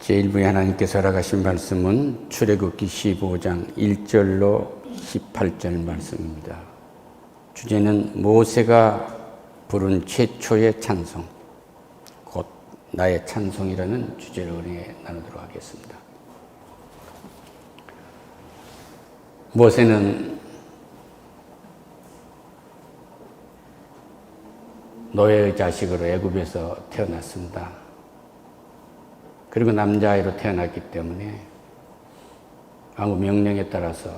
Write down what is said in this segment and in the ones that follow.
제1부에 하나님께서 허락하신 말씀은 출애굽기 15장 1절로 18절 말씀입니다. 주제는 모세가 부른 최초의 찬송, 곧 나의 찬송이라는 주제를 은혜 나누도록 하겠습니다. 모세는 노예의 자식으로 애굽에서 태어났습니다. 그리고 남자아이로 태어났기 때문에 아무 명령에 따라서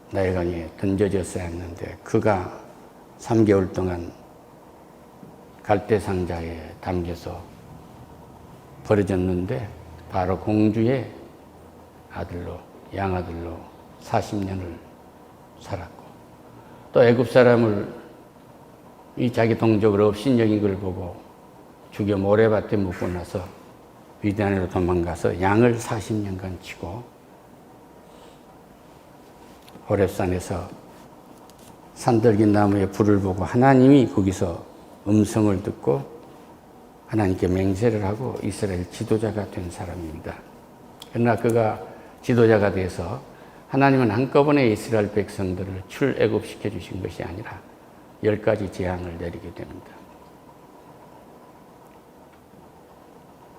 나일강에 던져졌어야 했는데 그가 3개월 동안 갈대상자에 담겨서 버려졌는데 바로 공주의 아들로, 양아들로 40년을 살았고, 또 애굽 사람을 이 자기 동족을 업신여긴 걸 보고 죽여 모래밭에 묻고 나서 미디안으로 도망가서 양을 40년간 치고 호렙산에서 산들기 나무에 불을 보고 하나님이 거기서 음성을 듣고 하나님께 맹세를 하고 이스라엘 지도자가 된 사람입니다. 그러나 그가 지도자가 돼서 하나님은 한꺼번에 이스라엘 백성들을 출애굽시켜 주신 것이 아니라 10가지 재앙을 내리게 됩니다.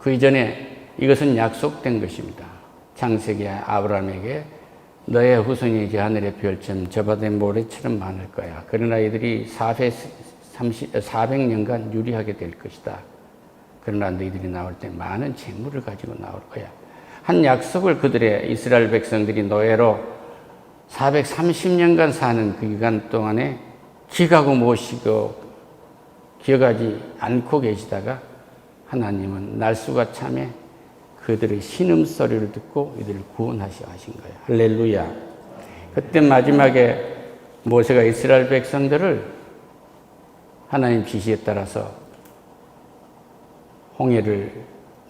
그 이전에 이것은 약속된 것입니다. 창세기 아브라함에게 너의 후손이 저 하늘의 별처럼 저바다의 모래처럼 많을 거야. 그러나 이들이 400년간 유리하게 될 것이다. 그러나 너희들이 나올 때 많은 재물을 가지고 나올 거야. 한 약속을 그들의 이스라엘 백성들이 노예로 430년간 사는 그 기간 동안에 기가고 모시고 기억하지 않고 계시다가 하나님은 날수가 참에 그들의 신음소리를 듣고 이들을 구원하시어 하신 거예요. 할렐루야. 그때 마지막에 모세가 이스라엘 백성들을 하나님 지시에 따라서 홍해를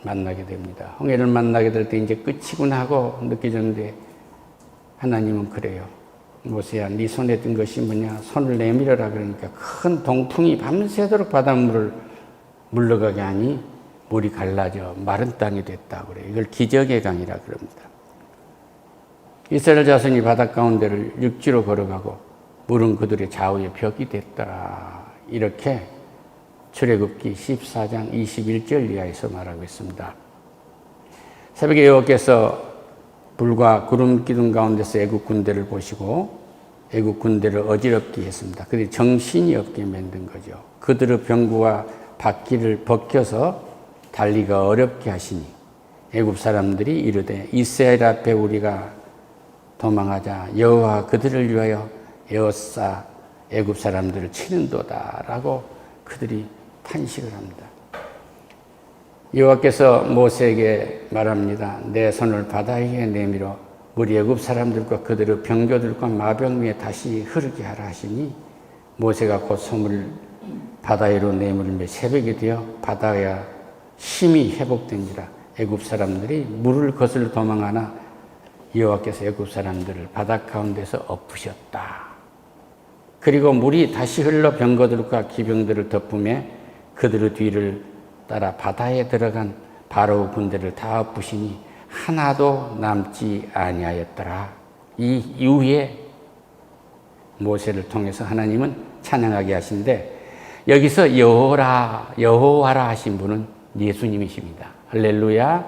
만나게 됩니다. 홍해를 만나게 될 때 이제 끝이구나 하고 느껴졌는데 하나님은 그래요. 모세야, 네 손에 든 것이 뭐냐? 손을 내밀어라. 그러니까 큰 동풍이 밤새도록 바닷물을 물러가게 하니 물이 갈라져 마른 땅이 됐다고 그래요. 이걸 기적의 강이라 그럽니다. 이스라엘 자손이 바닷 가운데를 육지로 걸어가고 물은 그들의 좌우에 벽이 됐더라. 이렇게 출애굽기 14장 21절 이하에서 말하고 있습니다. 새벽에 여호와께서 불과 구름 기둥 가운데서 애국 군대를 보시고 애국 군대를 어지럽게 했습니다. 그들이 정신이 없게 만든 거죠. 그들의 병구와 바퀴를 벗겨서 달리기가 어렵게 하시니 애굽 사람들이 이르되 이스라엘 앞에 우리가 도망하자 여호와 그들을 위하여 에워싸 애굽 사람들을 치는도다 라고 그들이 탄식을 합니다. 여호와께서 모세에게 말합니다. 내 손을 바다에 내밀어 우리 애굽 사람들과 그들의 병거들과 마병 위에 다시 흐르게 하라 하시니 모세가 곧 손을 바다위로 내밀며 새벽이 되어 바다가 힘이 회복된지라 애굽 사람들이 물을 거슬러 도망하나 여호와께서 애굽 사람들을 바다 가운데서 엎으셨다. 그리고 물이 다시 흘러 병거들과 기병들을 덮으며 그들의 뒤를 따라 바다에 들어간 바로 군대를 다 엎으시니 하나도 남지 아니하였더라. 이 이후에 모세를 통해서 하나님은 찬양하게 하신데 여기서 여호와라 하신 분은 예수님이십니다. 할렐루야.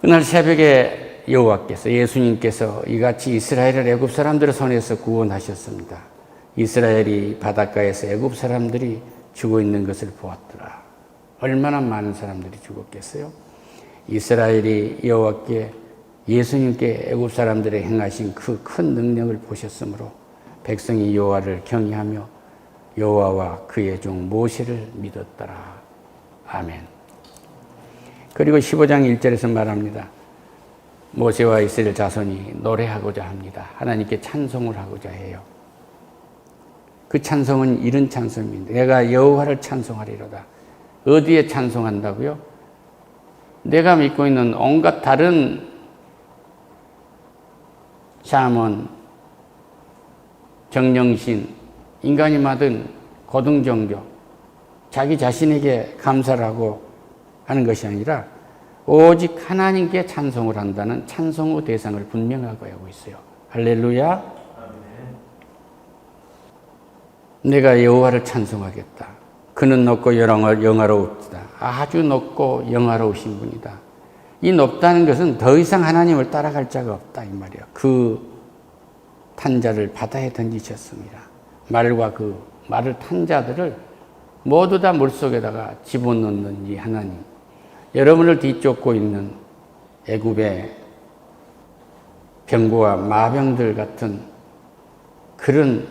그날 새벽에 여호와께서 예수님께서 이같이 이스라엘을 애굽 사람들의 손에서 구원하셨습니다. 이스라엘이 바닷가에서 애굽 사람들이 죽어 있는 것을 보았더라. 얼마나 많은 사람들이 죽었겠어요? 이스라엘이 여호와께 예수님께 애굽 사람들의 행하신 그 큰 능력을 보셨으므로 백성이 여호와를 경외하며 여호와와 그의 종 모세를 믿었더라. 아멘. 그리고 15장 1절에서 말합니다. 모세와 이스라엘 자손이 노래하고자 합니다. 하나님께 찬송을 하고자 해요. 그 찬송은 이런 찬송입니다. 내가 여호와를 찬송하리로다. 어디에 찬송한다고요? 내가 믿고 있는 온갖 다른 샤먼, 정령신, 인간이 만든 고등종교, 자기 자신에게 감사를 하고 하는 것이 아니라 오직 하나님께 찬송을 한다는 찬송의 대상을 분명하게 하고 있어요. 할렐루야. 내가 여호와를 찬송하겠다. 그는 높고 영화로우시다. 아주 높고 영화로우신 분이다. 이 높다는 것은 더 이상 하나님을 따라갈 자가 없다 이 말이야. 그 탄 자를 바다에 던지셨습니다. 말과 그 말을 탄 자들을 모두 다 물속에다가 집어넣는 이 하나님. 여러분을 뒤쫓고 있는 애굽의 병고와 마병들 같은 그런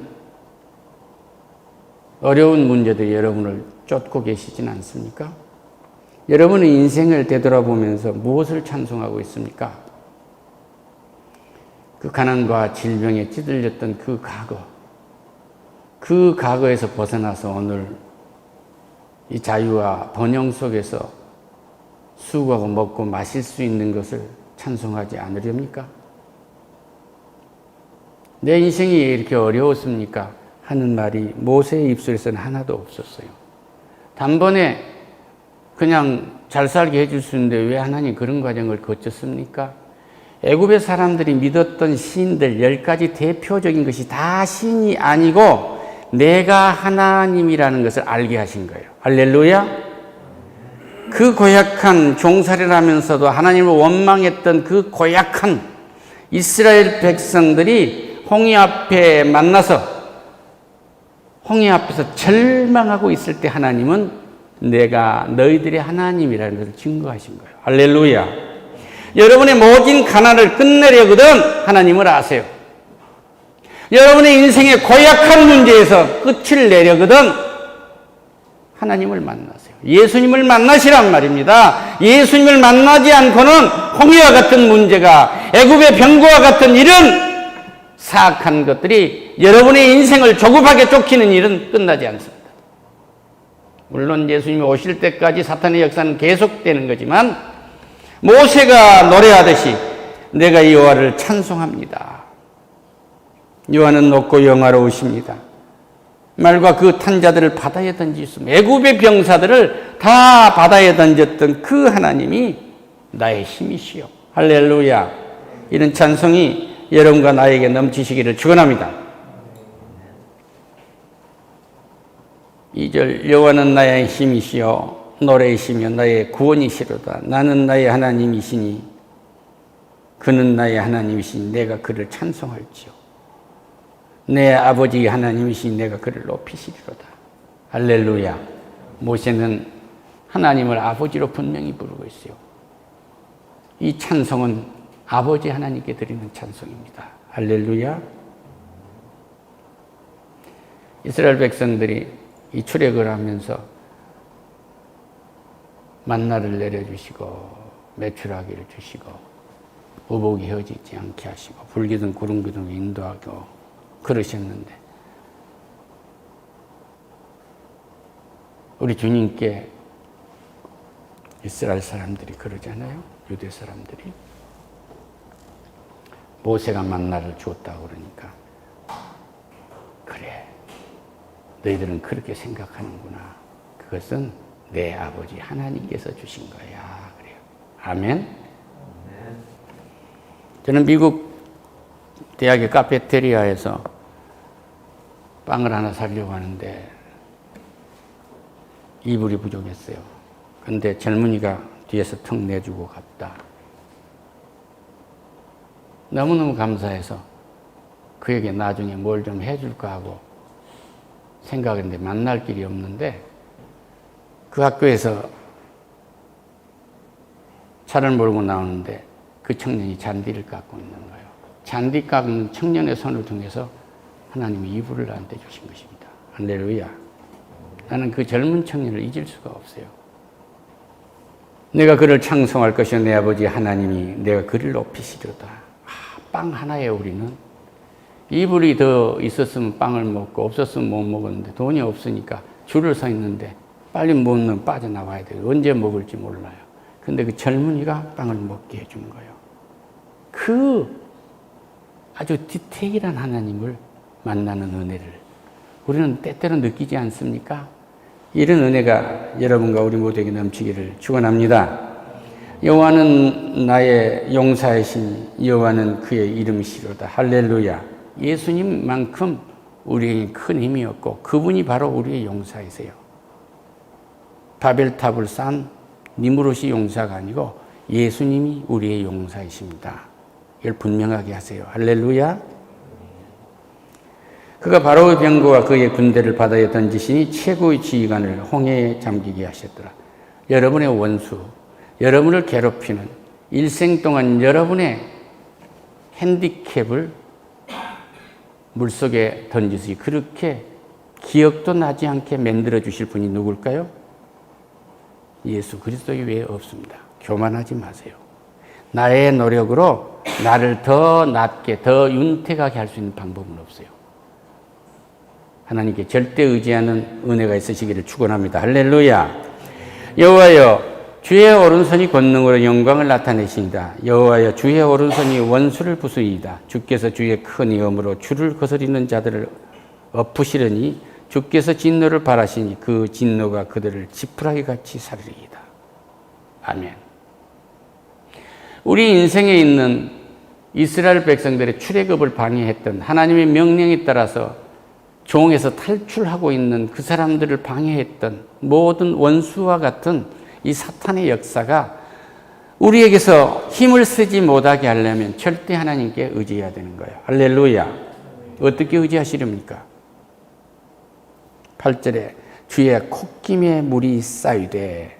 어려운 문제들이 여러분을 쫓고 계시진 않습니까? 여러분의 인생을 되돌아보면서 무엇을 찬송하고 있습니까? 그 가난과 질병에 찌들렸던 그 과거에서 벗어나서 오늘 이 자유와 번영 속에서 수고하고 먹고 마실 수 있는 것을 찬송하지 않으렵니까? 내 인생이 이렇게 어려웠습니까? 하는 말이 모세의 입술에서는 하나도 없었어요. 단번에 그냥 잘 살게 해줄 수 있는데 왜 하나님 그런 과정을 거쳤습니까? 애굽의 사람들이 믿었던 신들 10가지 대표적인 것이 다 신이 아니고 내가 하나님이라는 것을 알게 하신 거예요. 할렐루야. 그 고약한 종살이를 하면서도 하나님을 원망했던 그 고약한 이스라엘 백성들이 홍해 앞에 만나서 홍해 앞에서 절망하고 있을 때 하나님은 내가 너희들의 하나님이라는 것을 증거하신 거예요. 할렐루야. 여러분의 모진 가난을 끝내려거든 하나님을 아세요. 여러분의 인생의 고약한 문제에서 끝을 내려거든 하나님을 만나세요. 예수님을 만나시란 말입니다. 예수님을 만나지 않고는 홍해와 같은 문제가 애굽의 병거와 같은 이런 사악한 것들이 여러분의 인생을 조급하게 쫓기는 일은 끝나지 않습니다. 물론 예수님이 오실 때까지 사탄의 역사는 계속되는 거지만 모세가 노래하듯이 내가 여호와를 찬송합니다. 여호와는 높고 영화로우십니다. 말과 그 탄 자들을 바다에 던지셨습니다. 애굽의 병사들을 다 바다에 던졌던 그 하나님이 나의 힘이시여. 할렐루야. 이런 찬송이 여러분과 나에게 넘치시기를 축원합니다. 2절 여호와는 나의 힘이시여 노래이시며 나의 구원이시로다. 나는 나의 하나님이시니 그는 나의 하나님이시니 내가 그를 찬송할지요. 내 아버지 하나님이시니 내가 그를 높이시리로다. 할렐루야. 모세는 하나님을 아버지로 분명히 부르고 있어요. 이 찬송은 아버지 하나님께 드리는 찬송입니다. 할렐루야. 이스라엘 백성들이 이 출애굽을 하면서 만나를 내려주시고 메추라기를 주시고 우복이 헤어지지 않게 하시고 불기둥 구름기둥 인도하고 그러셨는데 우리 주님께 이스라엘 사람들이 그러잖아요. 유대 사람들이 모세가 만나를 주었다고 그러니까 그래 너희들은 그렇게 생각하는구나. 그것은 내 아버지 하나님께서 주신 거야. 그래요. 아멘. 저는 미국 대학의 카페테리아에서 빵을 하나 사려고 하는데 이불이 부족했어요. 근데 젊은이가 뒤에서 턱 내주고 갔다. 너무너무 감사해서 그에게 나중에 뭘 좀 해줄까 하고 생각했는데 만날 길이 없는데 그 학교에서 차를 몰고 나오는데 그 청년이 잔디를 깎고 있는 거예요. 잔디 깎는 청년의 손을 통해서 하나님이 이불을 나한테 주신 것입니다. 할렐루야. 나는 그 젊은 청년을 잊을 수가 없어요. 내가 그를 찬송할 것이요 내 아버지 하나님이 내가 그를 높이시리로다. 빵 하나에 우리는 이불이 더 있었으면 빵을 먹고 없었으면 못 먹었는데 돈이 없으니까 줄을 서 있는데 빨리 먹으면 빠져나와야 돼요. 언제 먹을지 몰라요. 근데 그 젊은이가 빵을 먹게 해준 거예요. 그 아주 디테일한 하나님을 만나는 은혜를 우리는 때때로 느끼지 않습니까? 이런 은혜가 여러분과 우리 모두에게 넘치기를 축원합니다. 여호와는 나의 용사의 신, 여호와는 그의 이름이시로다. 할렐루야. 예수님만큼 우리에게 큰 힘이 없고 그분이 바로 우리의 용사이세요. 바벨탑을 쌓은 니무롯이 용사가 아니고 예수님이 우리의 용사이십니다. 이걸 분명하게 하세요. 할렐루야. 그가 바로의 병거와 그의 군대를 바다에 던지시니 최고의 지휘관을 홍해에 잠기게 하셨더라. 여러분의 원수, 여러분을 괴롭히는 일생 동안 여러분의 핸디캡을 물속에 던지시 그렇게 기억도 나지 않게 만들어 주실 분이 누굴까요? 예수 그리스도 외에 없습니다. 교만하지 마세요. 나의 노력으로 나를 더 낫게, 더 윤택하게 할 수 있는 방법은 없어요. 하나님께 절대 의지하는 은혜가 있으시기를 축원합니다. 할렐루야. 여호와여, 주의 오른손이 권능으로 영광을 나타내시니다. 여호와여, 주의 오른손이 원수를 부수이다. 주께서 주의 큰 위엄으로 주를 거스리는 자들을 엎으시려니 주께서 진노를 바라시니 그 진노가 그들을 지푸라기 같이 사르리이다. 아멘. 우리 인생에 있는 이스라엘 백성들의 출애굽을 방해했던 하나님의 명령에 따라서 종에서 탈출하고 있는 그 사람들을 방해했던 모든 원수와 같은 이 사탄의 역사가 우리에게서 힘을 쓰지 못하게 하려면 절대 하나님께 의지해야 되는 거예요. 할렐루야. 어떻게 의지하시렵니까? 8절에 주의 콧김에 물이 쌓이되,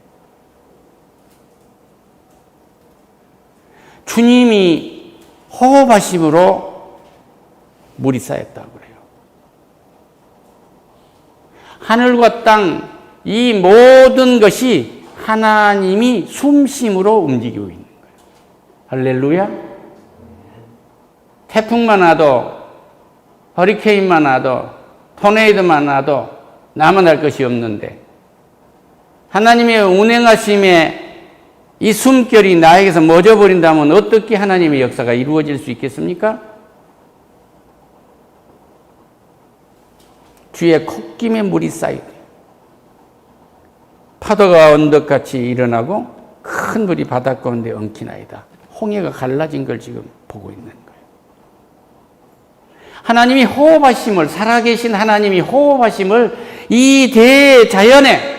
주님이 호흡하심으로 물이 쌓였다고 그래요. 하늘과 땅, 이 모든 것이 하나님이 숨쉼으로 움직이고 있는 거예요. 할렐루야. 태풍만 와도, 허리케인만 와도, 토네이도만 와도 나만 할 것이 없는데 하나님의 운행하심에 이 숨결이 나에게서 멎어버린다면 어떻게 하나님의 역사가 이루어질 수 있겠습니까? 주의 콧김에 물이 쌓이고 파도가 언덕같이 일어나고 큰 물이 바닷 가운데 엉키나이다. 홍해가 갈라진 걸 지금 보고 있는 거예요. 하나님이 호흡하심을, 살아계신 하나님이 호흡하심을 이 대자연에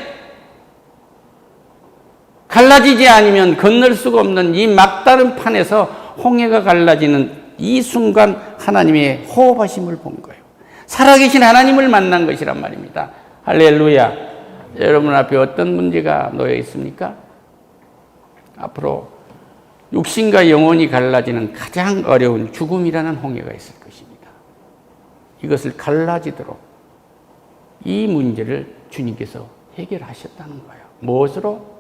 갈라지지 않으면 건널 수가 없는 이 막다른 판에서 홍해가 갈라지는 이 순간 하나님의 호흡하심을 본 거예요. 살아계신 하나님을 만난 것이란 말입니다. 할렐루야. 여러분 앞에 어떤 문제가 놓여 있습니까? 앞으로 육신과 영혼이 갈라지는 가장 어려운 죽음이라는 홍해가 있을 것입니다. 이것을 갈라지도록 이 문제를 주님께서 해결하셨다는 거예요. 무엇으로?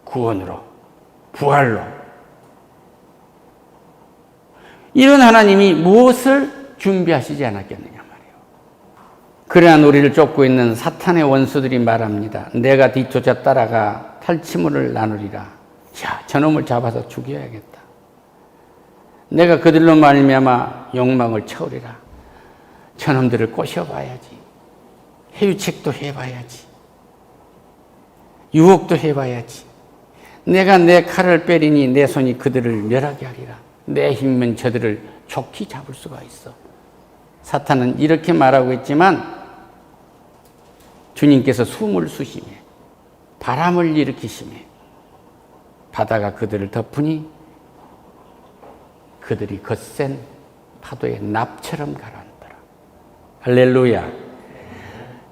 구원으로, 부활로. 이런 하나님이 무엇을 준비하시지 않았겠느냐 말이에요. 그러한 우리를 쫓고 있는 사탄의 원수들이 말합니다. 내가 뒤쫓아 따라가 탈취물을 나누리라. 자, 저놈을 잡아서 죽여야겠다. 내가 그들로 말미암아 욕망을 채우리라. 저놈들을 꼬셔봐야지. 해유책도 해봐야지. 유혹도 해봐야지. 내가 내 칼을 빼리니 내 손이 그들을 멸하게 하리라. 내 힘은 저들을 좋게 잡을 수가 있어. 사탄은 이렇게 말하고 있지만 주님께서 숨을 쉬시매 바람을 일으키시매 바다가 그들을 덮으니 그들이 거센 파도의 납처럼 가라앉더라. 할렐루야.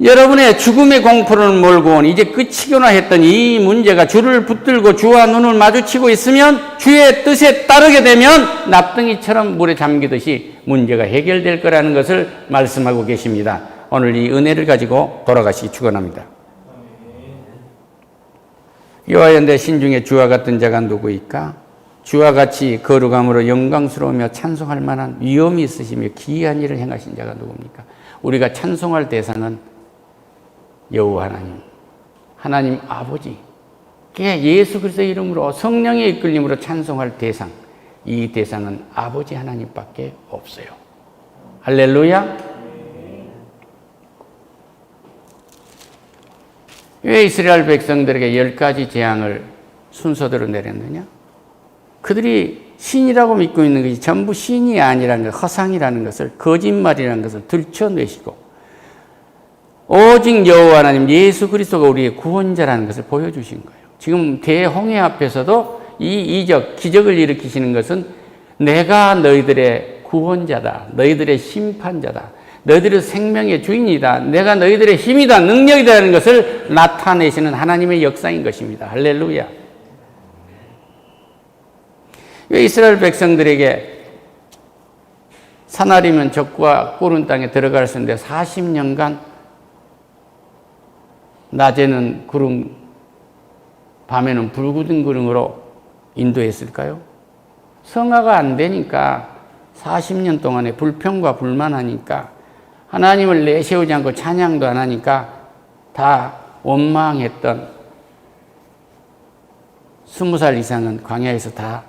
여러분의 죽음의 공포를 몰고 온 이제 끝이구나 했던 이 문제가 주를 붙들고 주와 눈을 마주치고 있으면 주의 뜻에 따르게 되면 납덩이처럼 물에 잠기듯이 문제가 해결될 거라는 것을 말씀하고 계십니다. 오늘 이 은혜를 가지고 돌아가시기 축원합니다. 여호와여, 내 신중에 주와 같은 자가 누구이까? 주와 같이 거룩함으로 영광스러우며 찬송할 만한 위엄이 있으시며 기이한 일을 행하신 자가 누굽니까? 우리가 찬송할 대상은 여호와 하나님, 하나님 아버지, 예수 그리스도의 이름으로 성령의 이끌림으로 찬송할 대상, 이 대상은 아버지 하나님밖에 없어요. 할렐루야. 왜 이스라엘 백성들에게 10가지 재앙을 순서대로 내렸느냐? 그들이 신이라고 믿고 있는 것이 전부 신이 아니라는 것, 허상이라는 것을, 거짓말이라는 것을 들춰내시고 오직 여호와 하나님 예수 그리스도가 우리의 구원자라는 것을 보여주신 거예요. 지금 대홍해 앞에서도 이 이적, 기적을 일으키시는 것은 내가 너희들의 구원자다, 너희들의 심판자다, 너희들의 생명의 주인이다, 내가 너희들의 힘이다, 능력이다라는 것을 나타내시는 하나님의 역사인 것입니다. 할렐루야. 왜 이스라엘 백성들에게 사나리면 적과 꿀은 땅에 들어갈 수 있는데 40년간 낮에는 구름, 밤에는 불구든 구름으로 인도했을까요? 성화가 안 되니까 40년 동안에 불평과 불만하니까 하나님을 내세우지 않고 찬양도 안 하니까 다 원망했던 20살 이상은 광야에서 다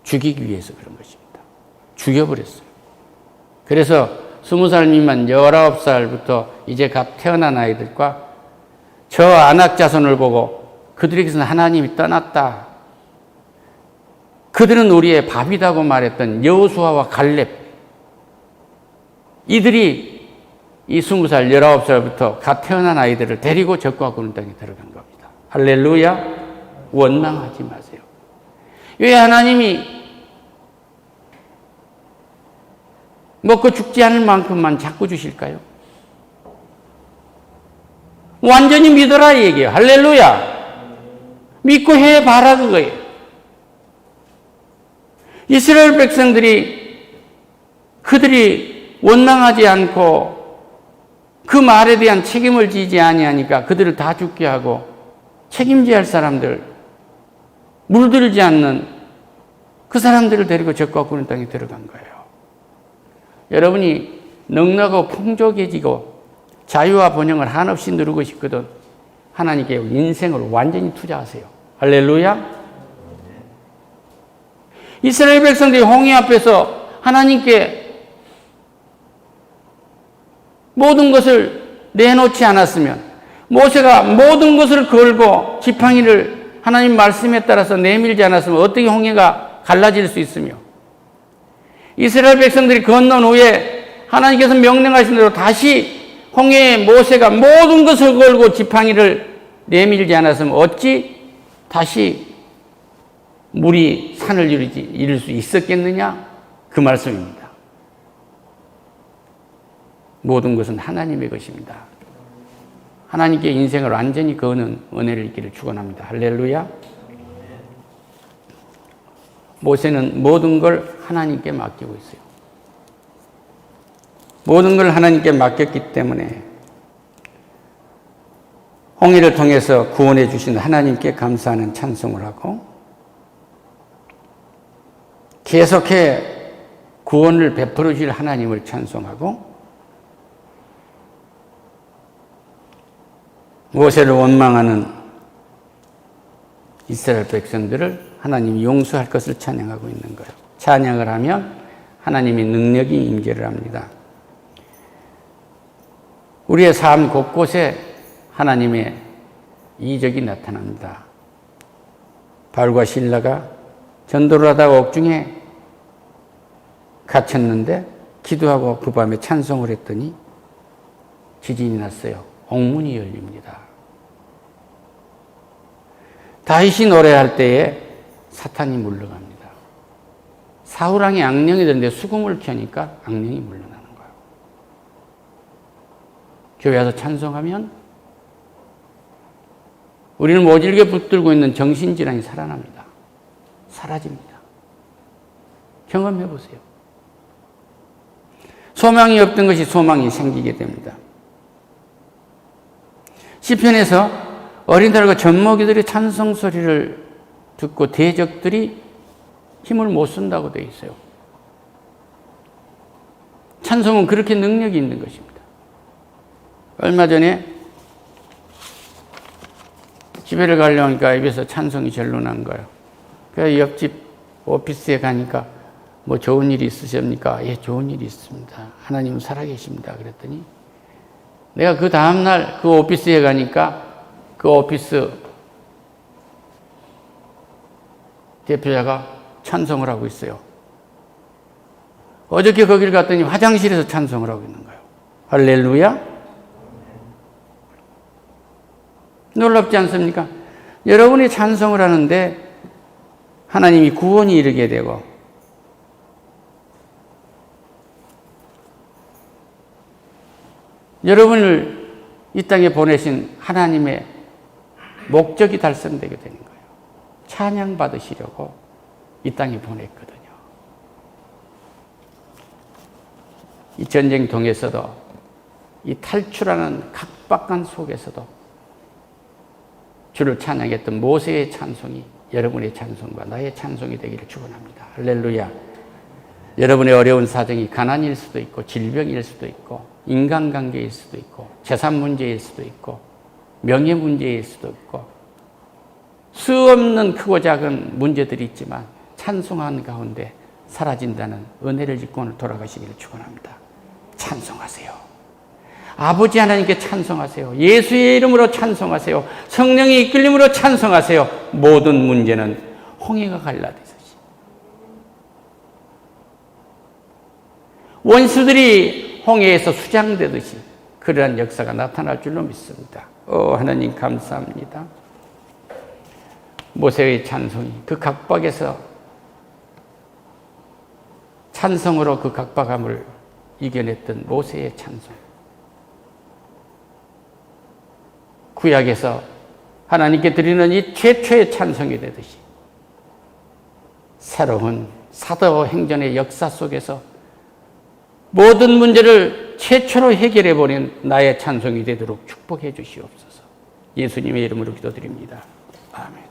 죽이기 위해서 그런 것입니다. 죽여버렸어요. 그래서 20살 미만 19살부터 이제 갓 태어난 아이들과 저 안악 자손을 보고 그들에게서는 하나님이 떠났다. 그들은 우리의 밥이라고 말했던 여호수아와 갈렙. 이들이 이 20살, 19살부터 갓 태어난 아이들을 데리고 적과 구는 땅에 들어간 겁니다. 할렐루야. 원망하지 마세요. 왜 하나님이 먹고 죽지 않을 만큼만 자꾸 주실까요? 완전히 믿어라 이 얘기예요. 할렐루야. 믿고 해봐라 그거예요. 이스라엘 백성들이 그들이 원망하지 않고 그 말에 대한 책임을 지지 아니하니까 그들을 다 죽게 하고 책임져야 할 사람들, 물들지 않는 그 사람들을 데리고 적과 구는 땅에 들어간 거예요. 여러분이 넉넉하고 풍족해지고 자유와 번영을 한없이 누리고 싶거든 하나님께 인생을 완전히 투자하세요. 할렐루야. 이스라엘 백성들이 홍해 앞에서 하나님께 모든 것을 내놓지 않았으면, 모세가 모든 것을 걸고 지팡이를 하나님 말씀에 따라서 내밀지 않았으면 어떻게 홍해가 갈라질 수 있으며, 이스라엘 백성들이 건넌 후에 하나님께서 명령하신 대로 다시 홍해에 모세가 모든 것을 걸고 지팡이를 내밀지 않았으면 어찌 다시 물이 산을 이룰 수 있었겠느냐? 그 말씀입니다. 모든 것은 하나님의 것입니다. 하나님께 인생을 완전히 거는 은혜를 있기를 축원합니다. 할렐루야. 모세는 모든 걸 하나님께 맡기고 있어요. 모든 걸 하나님께 맡겼기 때문에 홍해를 통해서 구원해 주신 하나님께 감사하는 찬송을 하고 계속해 구원을 베풀어 주실 하나님을 찬송하고 모세를 원망하는 이스라엘 백성들을 하나님이 용서할 것을 찬양하고 있는 거예요. 찬양을 하면 하나님의 능력이 임재를 합니다. 우리의 삶 곳곳에 하나님의 이적이 나타납니다. 바울과 실라가 전도를 하다가 옥중에 갇혔는데 기도하고 그 밤에 찬송을 했더니 지진이 났어요. 옥문이 열립니다. 다윗이 노래할 때에 사탄이 물러갑니다. 사울왕이 악령이 되는데 수금을 켜니까 악령이 물러나는 거예요. 교회 와서 찬송하면 우리는 모질게 붙들고 있는 정신질환이 살아납니다. 사라집니다. 경험해 보세요. 소망이 없던 것이 소망이 생기게 됩니다. 시편에서 어린아이들과 젖먹이들의 찬송 소리를 듣고 대적들이 힘을 못 쓴다고 되어 있어요. 찬송은 그렇게 능력이 있는 것입니다. 얼마 전에 집에를 가려니까 입에서 찬송이 절로 난 거예요. 그래서 옆집 오피스에 가니까 뭐 좋은 일이 있으십니까? 예, 좋은 일이 있습니다. 하나님은 살아계십니다. 그랬더니 내가 그 다음날 그 오피스에 가니까 그 오피스 대표자가 찬송을 하고 있어요. 어저께 거길 갔더니 화장실에서 찬송을 하고 있는 거예요. 할렐루야. 놀랍지 않습니까? 여러분이 찬송을 하는데 하나님이 구원이 이르게 되고 여러분을 이 땅에 보내신 하나님의 목적이 달성되게 되는 거예요. 찬양 받으시려고 이 땅에 보냈거든요. 이 전쟁통에서도 이 탈출하는 각박한 속에서도 주를 찬양했던 모세의 찬송이 여러분의 찬송과 나의 찬송이 되기를 축원합니다. 할렐루야. 여러분의 어려운 사정이 가난일 수도 있고 질병일 수도 있고 인간관계일 수도 있고 재산 문제일 수도 있고 명예 문제일 수도 있고 수없는 크고 작은 문제들이 있지만 찬송하는 가운데 사라진다는 은혜를 짓고 오늘 돌아가시기를 축원합니다. 찬송하세요. 아버지 하나님께 찬송하세요. 예수의 이름으로 찬송하세요. 성령의 이끌림으로 찬송하세요. 모든 문제는 홍해가 갈라지듯이 원수들이 홍해에서 수장되듯이 그러한 역사가 나타날 줄로 믿습니다. 하나님 감사합니다. 모세의 찬송이 그 각박에서 찬송으로 그 각박함을 이겨냈던 모세의 찬송. 구약에서 하나님께 드리는 이 최초의 찬송이 되듯이 새로운 사도행전의 역사 속에서 모든 문제를 최초로 해결해버린 나의 찬송이 되도록 축복해 주시옵소서. 예수님의 이름으로 기도드립니다. 아멘.